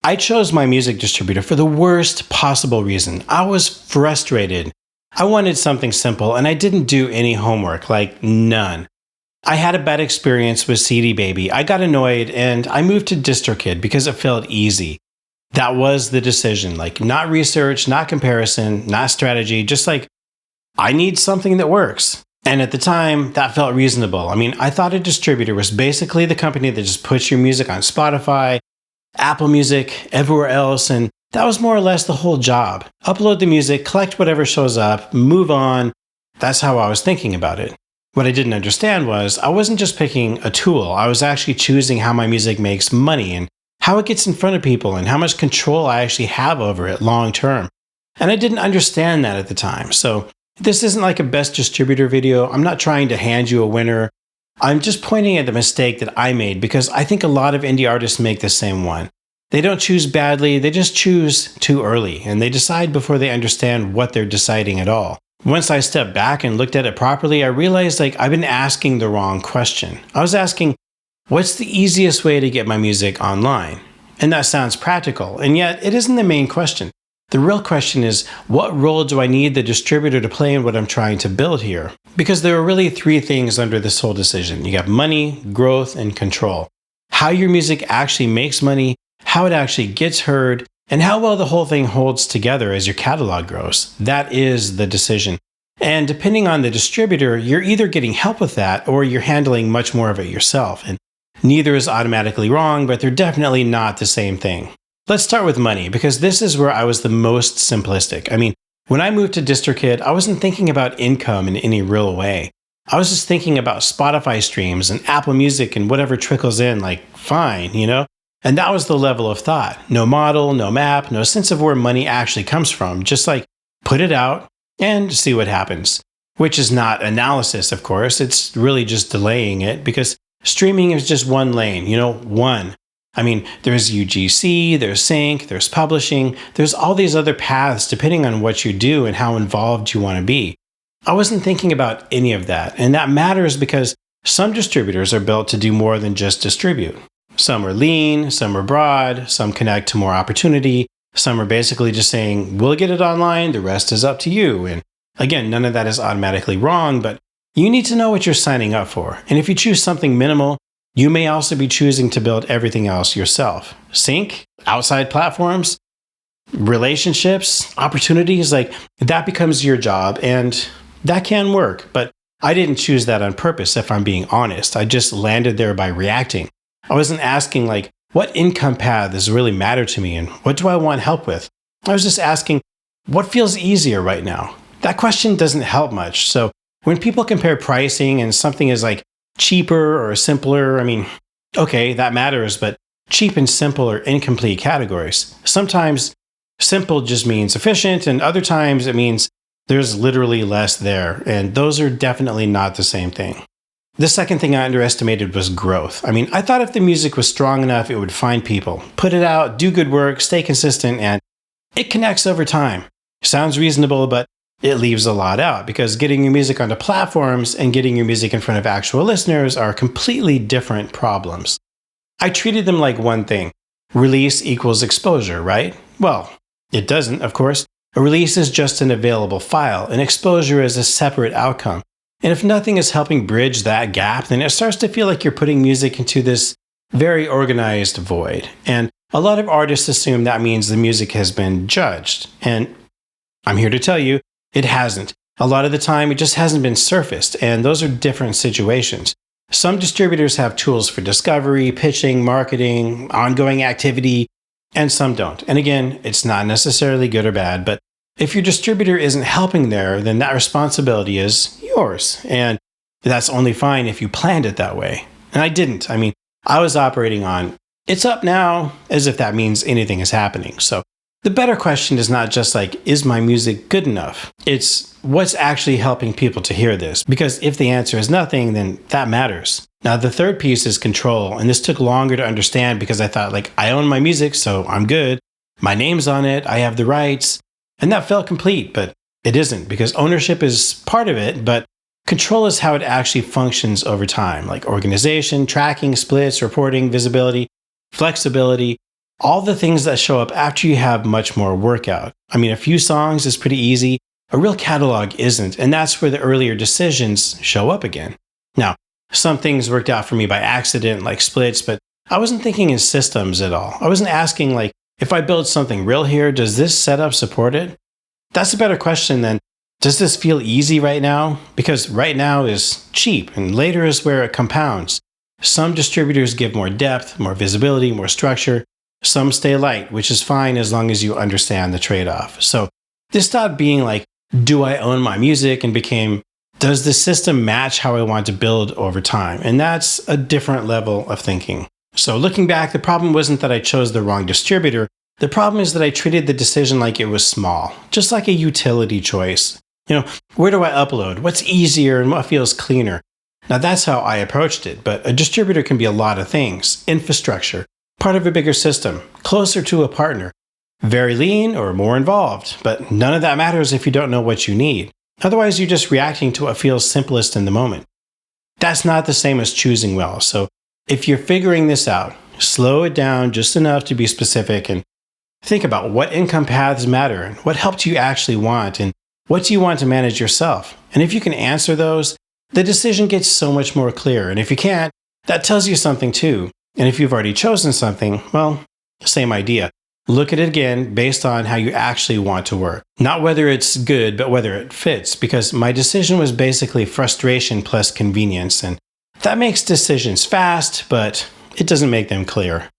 I chose my music distributor for the worst possible reason. I was frustrated. I wanted something simple, and I didn't do any homework, like none. I had a bad experience with CD Baby. I got annoyed, and I moved to DistroKid because it felt easy. That was the decision, like not research, not comparison, not strategy, just like, I need something that works. And at the time, that felt reasonable. I mean, I thought a distributor was basically the company that just puts your music on Spotify, Apple Music, everywhere else, and that was more or less the whole job. Upload the music, collect whatever shows up, move on. That's how I was thinking about it. What I didn't understand was I wasn't just picking a tool. I was actually choosing how my music makes money and how it gets in front of people and how much control I actually have over it long term. And I didn't understand that at the time. So this isn't like a best distributor video. I'm not trying to hand you a winner. I'm just pointing at the mistake that I made because I think a lot of indie artists make the same one. They don't choose badly, they just choose too early, and they decide before they understand what they're deciding at all. Once I stepped back and looked at it properly, I realized I've been asking the wrong question. I was asking, what's the easiest way to get my music online? And that sounds practical, and yet it isn't the main question. The real question is, what role do I need the distributor to play in what I'm trying to build here? Because there are really three things under this whole decision. You got money, growth, and control. How your music actually makes money, how it actually gets heard, and how well the whole thing holds together as your catalog grows. That is the decision. And depending on the distributor, you're either getting help with that or you're handling much more of it yourself. And neither is automatically wrong, but they're definitely not the same thing. Let's start with money, because this is where I was the most simplistic. I mean, when I moved to DistroKid, I wasn't thinking about income in any real way. I was just thinking about Spotify streams and Apple Music and whatever trickles in, fine, And that was the level of thought. No model, no map, no sense of where money actually comes from. Just put it out and see what happens. Which is not analysis, of course. It's really just delaying it because streaming is just one lane, one. I mean, there's UGC, there's sync, there's publishing, there's all these other paths depending on what you do and how involved you want to be. I wasn't thinking about any of that, and that matters because some distributors are built to do more than just distribute. Some are lean, some are broad, some connect to more opportunity, some are basically just saying, we'll get it online, the rest is up to you. And again, none of that is automatically wrong, but you need to know what you're signing up for. And if you choose something minimal, you may also be choosing to build everything else yourself. Sync, outside platforms, relationships, opportunities, that becomes your job, and that can work. But I didn't choose that on purpose, if I'm being honest. I just landed there by reacting. I wasn't asking, what income paths really matter to me and what do I want help with? I was just asking, what feels easier right now? That question doesn't help much. So when people compare pricing and something is cheaper or simpler, okay, that matters, but cheap and simple are incomplete categories. Sometimes simple just means efficient, and other times it means there's literally less there, and those are definitely not the same thing. The second thing I underestimated was growth. I thought if the music was strong enough, it would find people, put it out, do good work, stay consistent, and it connects over time. Sounds reasonable, but it leaves a lot out because getting your music onto platforms and getting your music in front of actual listeners are completely different problems. I treated them like one thing. Release equals exposure, right? Well, it doesn't, of course. A release is just an available file. An exposure is a separate outcome. And if nothing is helping bridge that gap, then it starts to feel like you're putting music into this very organized void. And a lot of artists assume that means the music has been judged. And I'm here to tell you, it hasn't. A lot of the time, it just hasn't been surfaced, and those are different situations. Some distributors have tools for discovery, pitching, marketing, ongoing activity, and some don't. And again, it's not necessarily good or bad, but if your distributor isn't helping there, then that responsibility is yours. And that's only fine if you planned it that way. And I didn't. I was operating on, it's up now, as if that means anything is happening. So the better question is not just is my music good enough? It's what's actually helping people to hear this? Because if the answer is nothing, then that matters. Now, the third piece is control. And this took longer to understand because I thought I own my music, so I'm good. My name's on it. I have the rights. And that felt complete, but it isn't because ownership is part of it, but control is how it actually functions over time, like organization, tracking, splits, reporting, visibility, flexibility. all the things that show up after you have much more workout. I mean, a few songs is pretty easy. A real catalog isn't, and that's where the earlier decisions show up again. Now, some things worked out for me by accident, like splits, but I wasn't thinking in systems at all. I wasn't asking, like, if I build something real here, does this setup support it? That's a better question than, does this feel easy right now? Because right now is cheap, and later is where it compounds. Some distributors give more depth, more visibility, more structure. Some stay light, which is fine as long as you understand the trade-off. So this stopped being like, do I own my music, and became, does the system match how I want to build over time? And that's a different level of thinking. So looking back, the problem wasn't that I chose the wrong distributor. The problem is that I treated the decision like it was small, just like a utility choice. Where do I upload? What's easier and what feels cleaner? Now that's how I approached it, but a distributor can be a lot of things. Infrastructure, part of a bigger system, closer to a partner, very lean or more involved, but none of that matters if you don't know what you need. Otherwise, you're just reacting to what feels simplest in the moment. That's not the same as choosing well. So if you're figuring this out, slow it down just enough to be specific and think about what income paths matter and what help do you actually want and what do you want to manage yourself. And if you can answer those, the decision gets so much more clear. And if you can't, that tells you something too. And if you've already chosen something, well, same idea. Look at it again based on how you actually want to work. Not whether it's good, but whether it fits, because my decision was basically frustration plus convenience. And that makes decisions fast, but it doesn't make them clear.